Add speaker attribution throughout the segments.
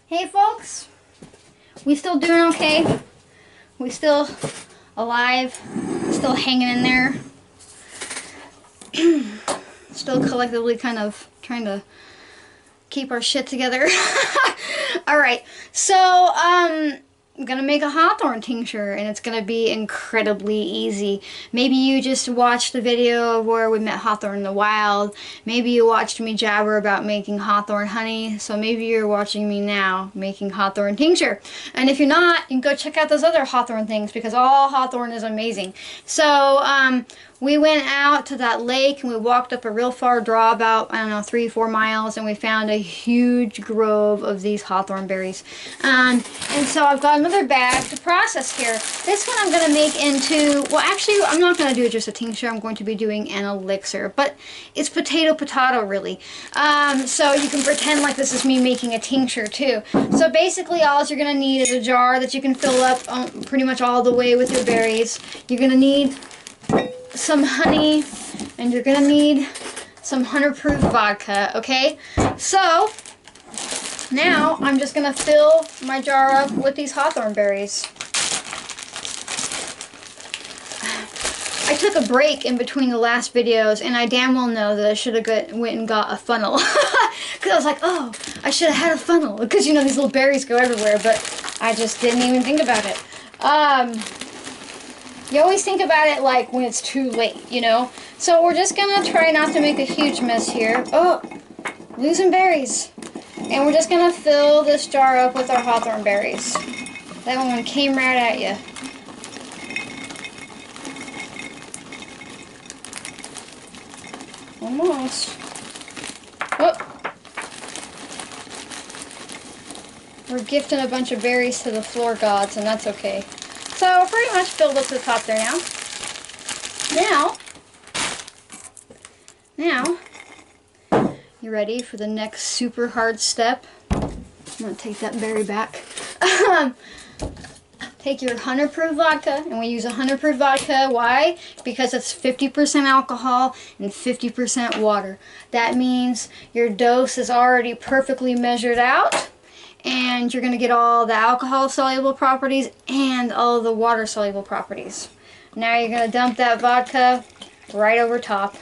Speaker 1: Hey folks, we still doing okay? We still alive? Still hanging in there? Still collectively kind of trying to keep our shit together. Alright, so I'm gonna make a Hawthorn tincture and it's gonna be incredibly easy. Maybe you just watched the video of where we met Hawthorn in the wild. Maybe you watched me jabber about making Hawthorn honey. So maybe you're watching me now making Hawthorn tincture. And if you're not, you can go check out those other Hawthorn things because all Hawthorn is amazing. So we went out to that lake and we walked up a real far draw, about, I don't know, 3-4 miles, and we found a huge grove of these Hawthorn berries. And so I've got another bag to process here. This one I'm going to make into, well actually I'm not going to do just a tincture, I'm going to be doing an elixir, but it's potato really. So you can pretend like this is me making a tincture too. So basically all you're going to need is a jar that you can fill up pretty much all the way with your berries. You're going to need some honey, and you're gonna need some 100-proof vodka, okay? So now I'm just gonna fill my jar up with these Hawthorn berries. I took a break in between the last videos, and I damn well know that I should have went and got a funnel. Because I was like, oh, I should have had a funnel. Because, you know, these little berries go everywhere, but I just didn't even think about it. You always think about it like when it's too late, you know? So we're just gonna try not to make a huge mess here. Oh, losing berries. And we're just gonna fill this jar up with our Hawthorn berries. That one came right at you. Almost. Oh. We're gifting a bunch of berries to the floor gods, and that's okay. So we're pretty much filled up to the top there now. Now, you ready for the next super hard step? I'm gonna take that berry back. Take your 100-proof vodka, and we use 100-proof vodka. Why? Because it's 50% alcohol and 50% water. That means your dose is already perfectly measured out. And you're going to get all the alcohol-soluble properties and all the water-soluble properties. Now you're going to dump that vodka right over top.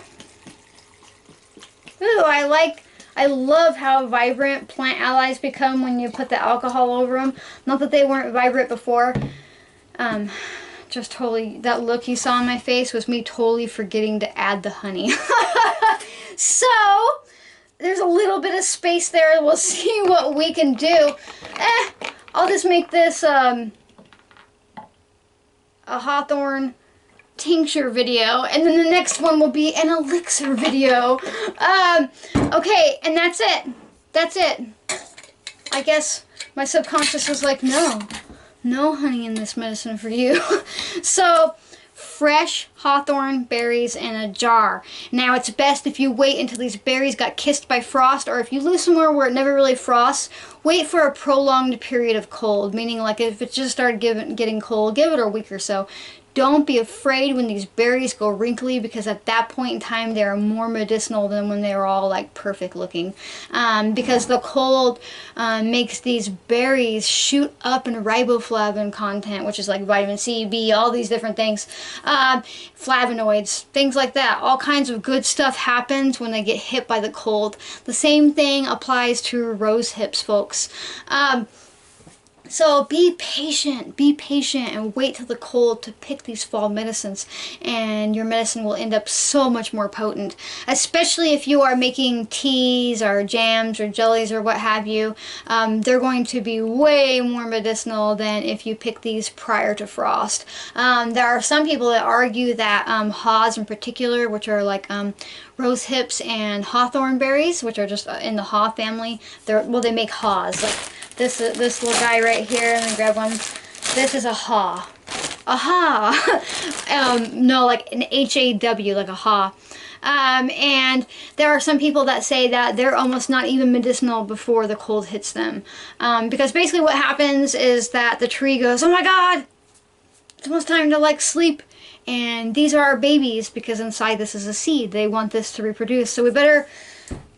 Speaker 1: Ooh, I love how vibrant plant allies become when you put the alcohol over them. Not that they weren't vibrant before. Just totally, that look you saw on my face was me totally forgetting to add the honey. So there's a little bit of space there. We'll see what we can do. I'll just make this a Hawthorn tincture video, and then the next one will be an elixir video. Okay, and that's it. That's it. I guess my subconscious was like, no honey in this medicine for you. So fresh Hawthorn berries in a jar. Now it's best if you wait until these berries got kissed by frost, or if you live somewhere where it never really frosts, wait for a prolonged period of cold, meaning like if it just started getting cold, give it a week or so. Don't be afraid when these berries go wrinkly, because at that point in time they are more medicinal than when they are all like perfect looking. Because the cold makes these berries shoot up in riboflavin content, which is like vitamin C, B, all these different things. Flavonoids, things like that. All kinds of good stuff happens when they get hit by the cold. The same thing applies to rose hips, folks. So be patient and wait till the cold to pick these fall medicines, and your medicine will end up so much more potent, especially if you are making teas or jams or jellies or what have you. They're going to be way more medicinal than if you pick these prior to frost. There are some people that argue that haws in particular, which are like rose hips and Hawthorn berries, which are just in the haw family, they make haws. Like this little guy right here, let me grab one. This is a haw. A haw. No, like an H-A-W, like a haw. And there are some people that say that they're almost not even medicinal before the cold hits them. Because basically what happens is that the tree goes, oh my god, it's almost time to like sleep. And these are our babies, because inside this is a seed. They want this to reproduce. So we better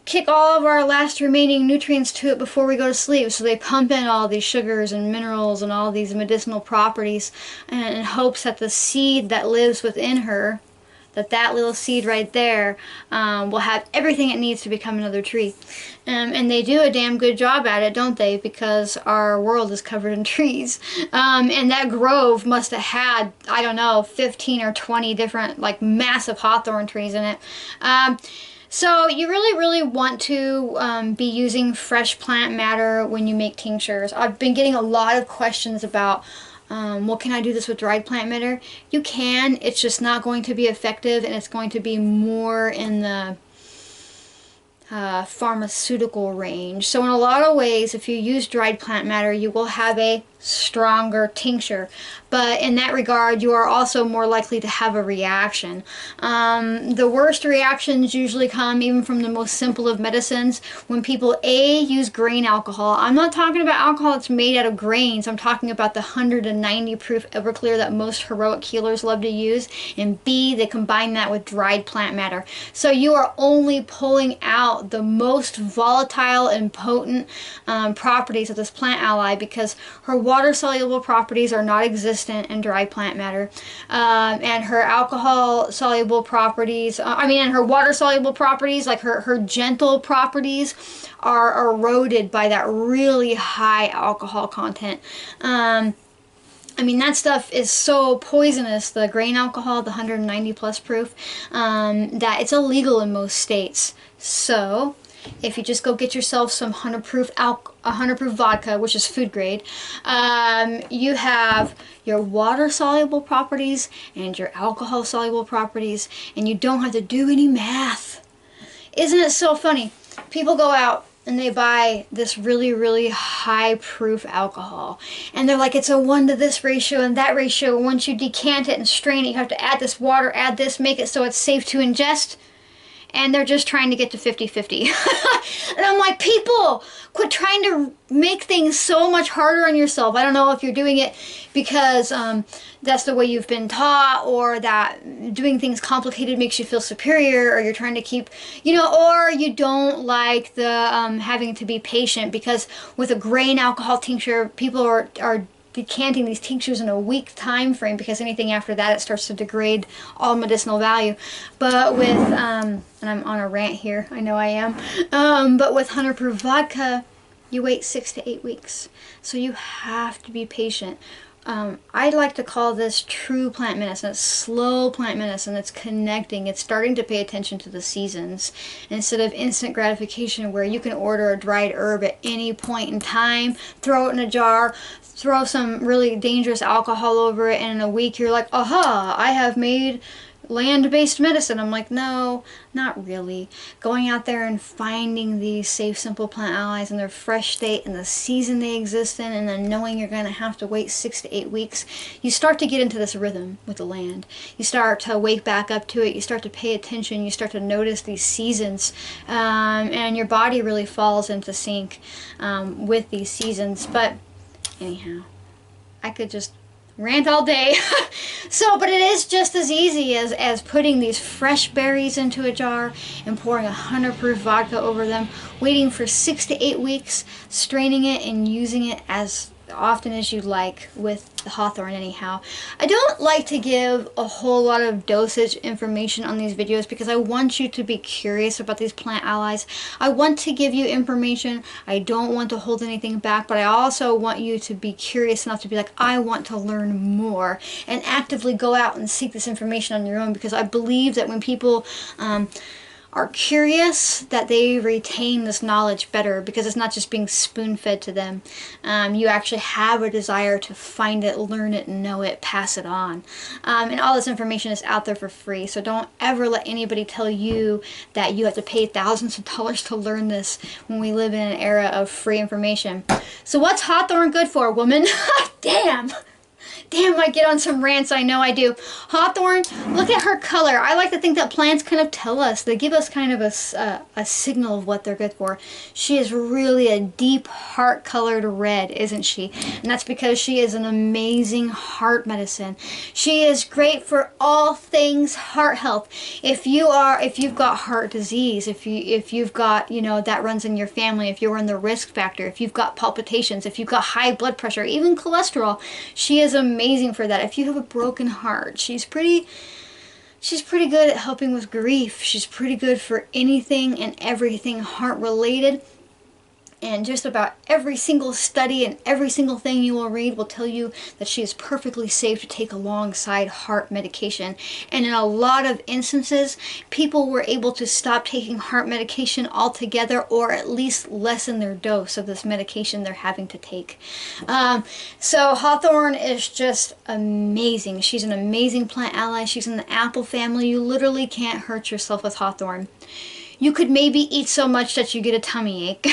Speaker 1: kick all of our last remaining nutrients to it before we go to sleep. So they pump in all these sugars and minerals and all these medicinal properties in hopes that the seed that lives within her, that little seed right there, will have everything it needs to become another tree. And they do a damn good job at it, don't they? Because our world is covered in trees. And that grove must have had, I don't know, 15 or 20 different, like, massive hawthorn trees in it. So you really, really want to be using fresh plant matter when you make tinctures. I've been getting a lot of questions about, well, can I do this with dried plant matter? You can. It's just not going to be effective, and it's going to be more in the pharmaceutical range. So in a lot of ways, if you use dried plant matter, you will have a stronger tincture, but in that regard you are also more likely to have a reaction. The worst reactions usually come even from the most simple of medicines when people use grain alcohol. I'm not talking about alcohol that's made out of grains. I'm talking about the 190 proof Everclear that most heroic healers love to use, and B, they combine that with dried plant matter. So you are only pulling out the most volatile and potent properties of this plant ally, because her water-soluble properties are not existent in dry plant matter, and her alcohol-soluble properties, and her water-soluble properties, like her gentle properties, are eroded by that really high alcohol content. That stuff is so poisonous, the grain alcohol, the 190 plus proof, that it's illegal in most states. So if you just go get yourself some 100 proof vodka, which is food grade, you have your water soluble properties and your alcohol soluble properties, and you don't have to do any math. Isn't it so funny? People go out and they buy this really, really high proof alcohol, and they're like, it's a 1 to this ratio and that ratio. Once you decant it and strain it, you have to add this water, add this, make it so it's safe to ingest. And they're just trying to get to 50-50. And I'm like, people, quit trying to make things so much harder on yourself. I don't know if you're doing it because that's the way you've been taught, or that doing things complicated makes you feel superior, or you're trying to keep, or you don't like the having to be patient, because with a grain alcohol tincture, people are decanting these tinctures in a week time frame, because anything after that it starts to degrade all medicinal value. But with and I'm on a rant here, I know I am, but with 100 proof vodka, you wait 6 to 8 weeks, so you have to be patient. I like to call this true plant medicine. It's slow plant medicine. It's connecting. It's starting to pay attention to the seasons instead of instant gratification, where you can order a dried herb at any point in time, throw it in a jar, throw some really dangerous alcohol over it, and in a week you're like, aha, I have made land-based medicine. I'm like, no, not really. Going out there and finding these safe, simple plant allies in their fresh state and the season they exist in, and then knowing you're going to have to wait 6 to 8 weeks, you start to get into this rhythm with the land. You start to wake back up to it. You start to pay attention. You start to notice these seasons, and your body really falls into sync with these seasons. But anyhow, I could just rant all day. But it is just as easy as putting these fresh berries into a jar and pouring 100 proof vodka over them, waiting for 6 to 8 weeks, straining it and using it as often as you like with the Hawthorn anyhow. I don't like to give a whole lot of dosage information on these videos because I want you to be curious about these plant allies. I want to give you information. I don't want to hold anything back, but I also want you to be curious enough to be like, I want to learn more, and actively go out and seek this information on your own, because I believe that when people are curious, that they retain this knowledge better, because it's not just being spoon-fed to them. You actually have a desire to find it, learn it, know it, pass it on. And all this information is out there for free, so don't ever let anybody tell you that you have to pay thousands of dollars to learn this, when we live in an era of free information. So what's Hawthorn good for, woman? Damn! Damn, I get on some rants, I know I do. Hawthorn, look at her color. I like to think that plants kind of tell us. They give us kind of a signal of what they're good for. She is really a deep heart-colored red, isn't she? And that's because she is an amazing heart medicine. She is great for all things heart health. If you've got heart disease, if you've got, you know, that runs in your family, if you're in the risk factor, if you've got palpitations, if you've got high blood pressure, even cholesterol, she is amazing for that. If you have a broken heart, she's pretty good at helping with grief. She's pretty good for anything and everything heart related. And just about every single study and every single thing you will read will tell you that she is perfectly safe to take alongside heart medication. And in a lot of instances, people were able to stop taking heart medication altogether, or at least lessen their dose of this medication they're having to take. So Hawthorn is just amazing. She's an amazing plant ally. She's in the apple family. You literally can't hurt yourself with Hawthorn. You could maybe eat so much that you get a tummy ache.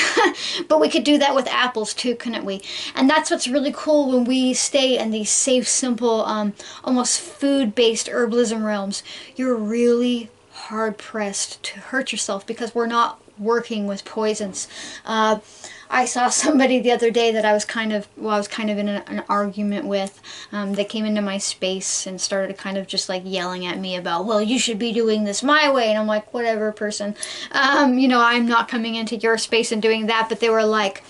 Speaker 1: But we could do that with apples too, couldn't we? And that's what's really cool when we stay in these safe, simple, almost food-based herbalism realms. You're really hard-pressed to hurt yourself because we're not working with poisons. I saw somebody the other day that I was kind of in an argument with. They came into my space and started kind of just like yelling at me about, well, you should be doing this my way. And I'm like, whatever, person. You know, I'm not coming into your space and doing that. But they were like,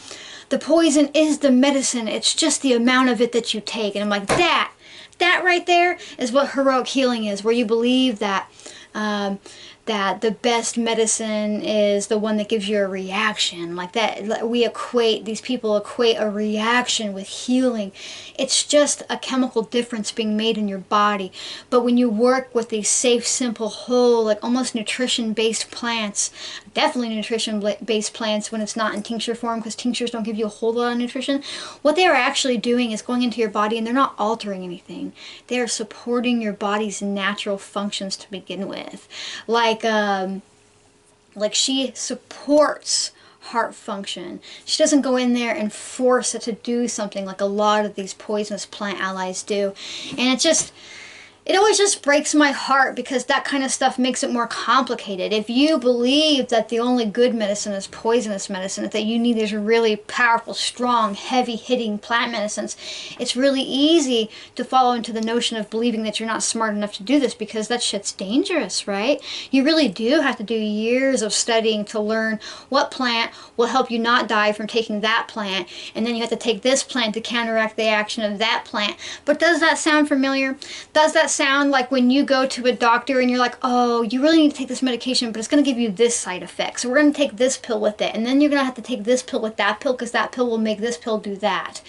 Speaker 1: the poison is the medicine. It's just the amount of it that you take. And I'm like, that right there is what heroic healing is, where you believe that that the best medicine is the one that gives you a reaction. Like that, these people equate a reaction with healing. It's just a chemical difference being made in your body. But when you work with these safe, simple, whole, like almost nutrition-based plants, definitely nutrition-based plants when it's not in tincture form, because tinctures don't give you a whole lot of nutrition, what they are actually doing is going into your body and they're not altering anything. They are supporting your body's natural functions to begin with. Like she supports heart function. She doesn't go in there and force it to do something like a lot of these poisonous plant allies do. And it always just breaks my heart because that kind of stuff makes it more complicated. If you believe that the only good medicine is poisonous medicine, that you need these really powerful, strong, heavy-hitting plant medicines, it's really easy to fall into the notion of believing that you're not smart enough to do this because that shit's dangerous, right? You really do have to do years of studying to learn what plant will help you not die from taking that plant, and then you have to take this plant to counteract the action of that plant. But does that sound familiar? Does that sound like when you go to a doctor and you're like, oh, you really need to take this medication, but it's going to give you this side effect, so we're going to take this pill with it, and then you're going to have to take this pill with that pill because that pill will make this pill do that.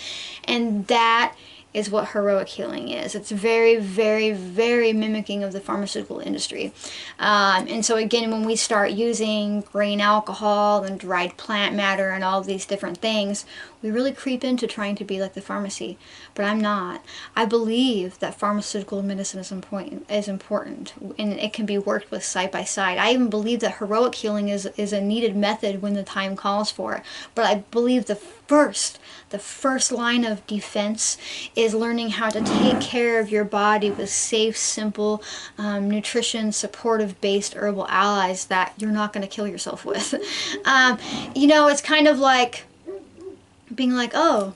Speaker 1: And that is what heroic healing is. It's very, very, very mimicking of the pharmaceutical industry. And so again, when we start using grain alcohol and dried plant matter and all of these different things, we really creep into trying to be like the pharmacy. But I'm not. I believe that pharmaceutical medicine is important, and it can be worked with side by side. I even believe that heroic healing is a needed method when the time calls for it. But I believe the first line of defense is learning how to take care of your body with safe, simple, nutrition, supportive based herbal allies that you're not going to kill yourself with. You know, it's kind of like being like, oh,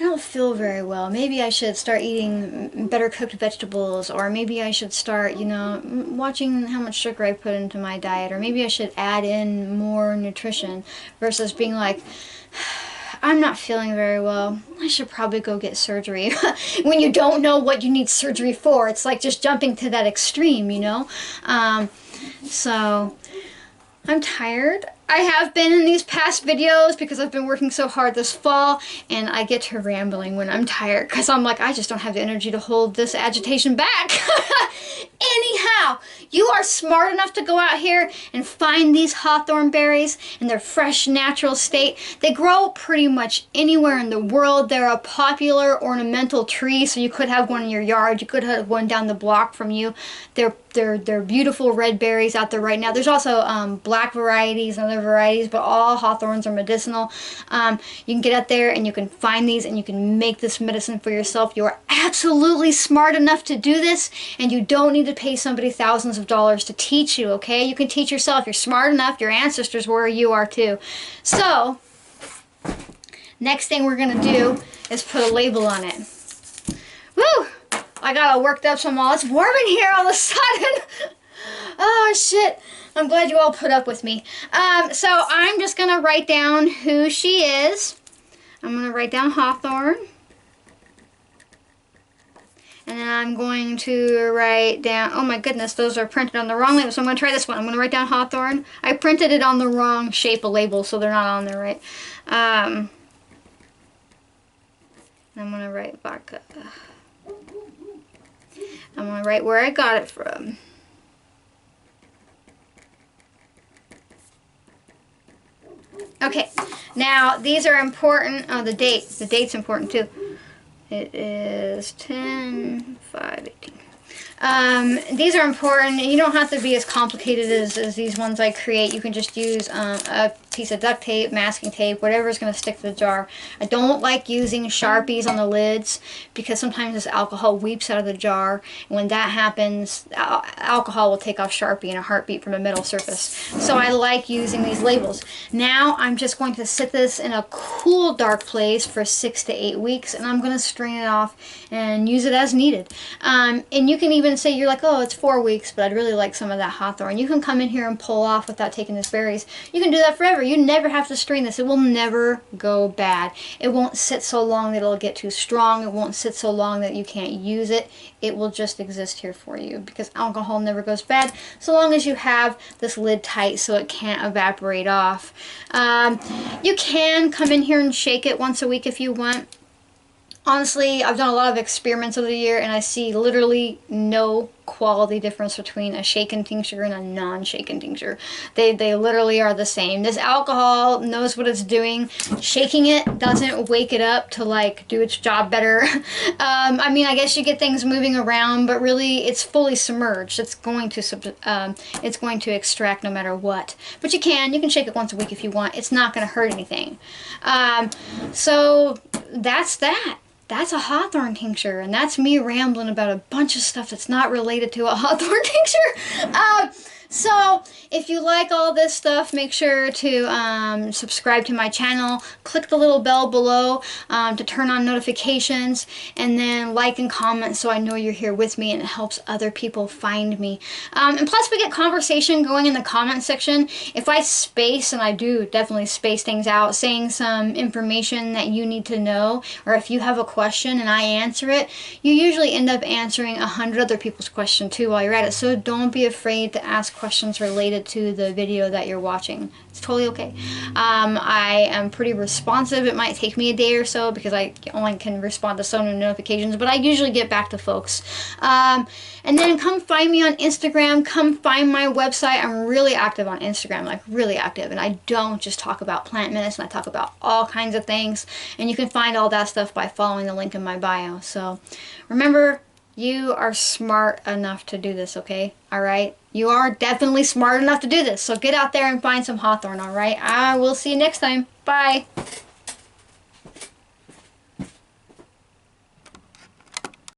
Speaker 1: I don't feel very well. Maybe I should start eating better cooked vegetables, or maybe I should start, you know, watching how much sugar I put into my diet, or maybe I should add in more nutrition, versus being like, I'm not feeling very well, I should probably go get surgery. When you don't know what you need surgery for, it's like just jumping to that extreme, you know? So I'm tired. I have been in these past videos because I've been working so hard this fall, and I get to rambling when I'm tired because I'm like, I just don't have the energy to hold this agitation back. Anyhow, you are smart enough to go out here and find these hawthorn berries in their fresh, natural state. They grow pretty much anywhere in the world. They're a popular ornamental tree, so you could have one in your yard. You could have one down the block from you. They're they're beautiful red berries out there right now. There's also black varieties and other varieties, but all hawthorns are medicinal. You can get out there and you can find these and you can make this medicine for yourself. You are absolutely smart enough to do this, and you don't need to pay somebody thousands of dollars to teach you, okay? You can teach yourself. You're smart enough. Your ancestors were, you are too. So, next thing we're going to do is put a label on it. Woo! I got all worked up some more. It's warm in here all of a sudden. Oh, shit. I'm glad you all put up with me. So I'm just going to write down who she is. I'm going to write down Hawthorn. And then I'm going to write down, oh my goodness, those are printed on the wrong label. So I'm going to try this one. I'm going to write down Hawthorn. I printed it on the wrong shape of label, so they're not on there, right? I'm going to write vodka. I'm going to write where I got it from. Okay, now these are important. Oh, the date. The date's important too. It is 10/5/18. These are important. You don't have to be as complicated as these ones I create. You can just use a piece of duct tape, masking tape, whatever is going to stick to the jar. I don't like using Sharpies on the lids because sometimes this alcohol weeps out of the jar. And when that happens, alcohol will take off Sharpie in a heartbeat from a metal surface. So I like using these labels. Now I'm just going to sit this in a cool, dark place for 6 to 8 weeks, and I'm going to strain it off and use it as needed. And you can even say, you're like, oh, it's 4 weeks, but I'd really like some of that hawthorn. You can come in here and pull off without taking these berries. You can do that forever. You never have to strain this. It will never go bad. It won't sit so long that it'll get too strong. It won't sit so long that you can't use it. It will just exist here for you because alcohol never goes bad so long as you have this lid tight so it can't evaporate off. You can come in here and shake it once a week if you want. Honestly, I've done a lot of experiments over the year and I see literally no quality difference between a shaken tincture and a non-shaken tincture. They literally are the same. This alcohol knows what it's doing. Shaking it doesn't wake it up to like do its job better. I mean, I guess you get things moving around, but really it's fully submerged. It's going to extract no matter what. But you can shake it once a week if you want. It's not going to hurt anything. So that's that. That's a hawthorn tincture, and that's me rambling about a bunch of stuff that's not related to a hawthorn tincture. So, if you like all this stuff, make sure to subscribe to my channel. Click the little bell below to turn on notifications, and then like and comment so I know you're here with me and it helps other people find me. And plus, we get conversation going in the comment section. If I space, and I do definitely space things out, saying some information that you need to know, or if you have a question and I answer it, you usually end up answering 100 other people's questions too while you're at it. So don't be afraid to ask questions related to the video that you're watching. It's totally okay. I am pretty responsive. It might take me a day or so because I only can respond to so many notifications, but I usually get back to folks. And then come find me on Instagram. Come find my website. I'm really active on Instagram, like really active. And I don't just talk about plant medicine. I talk about all kinds of things. And you can find all that stuff by following the link in my bio. So remember, you are smart enough to do this, okay? Alright? You are definitely smart enough to do this. So get out there and find some hawthorn, alright? I will see you next time. Bye.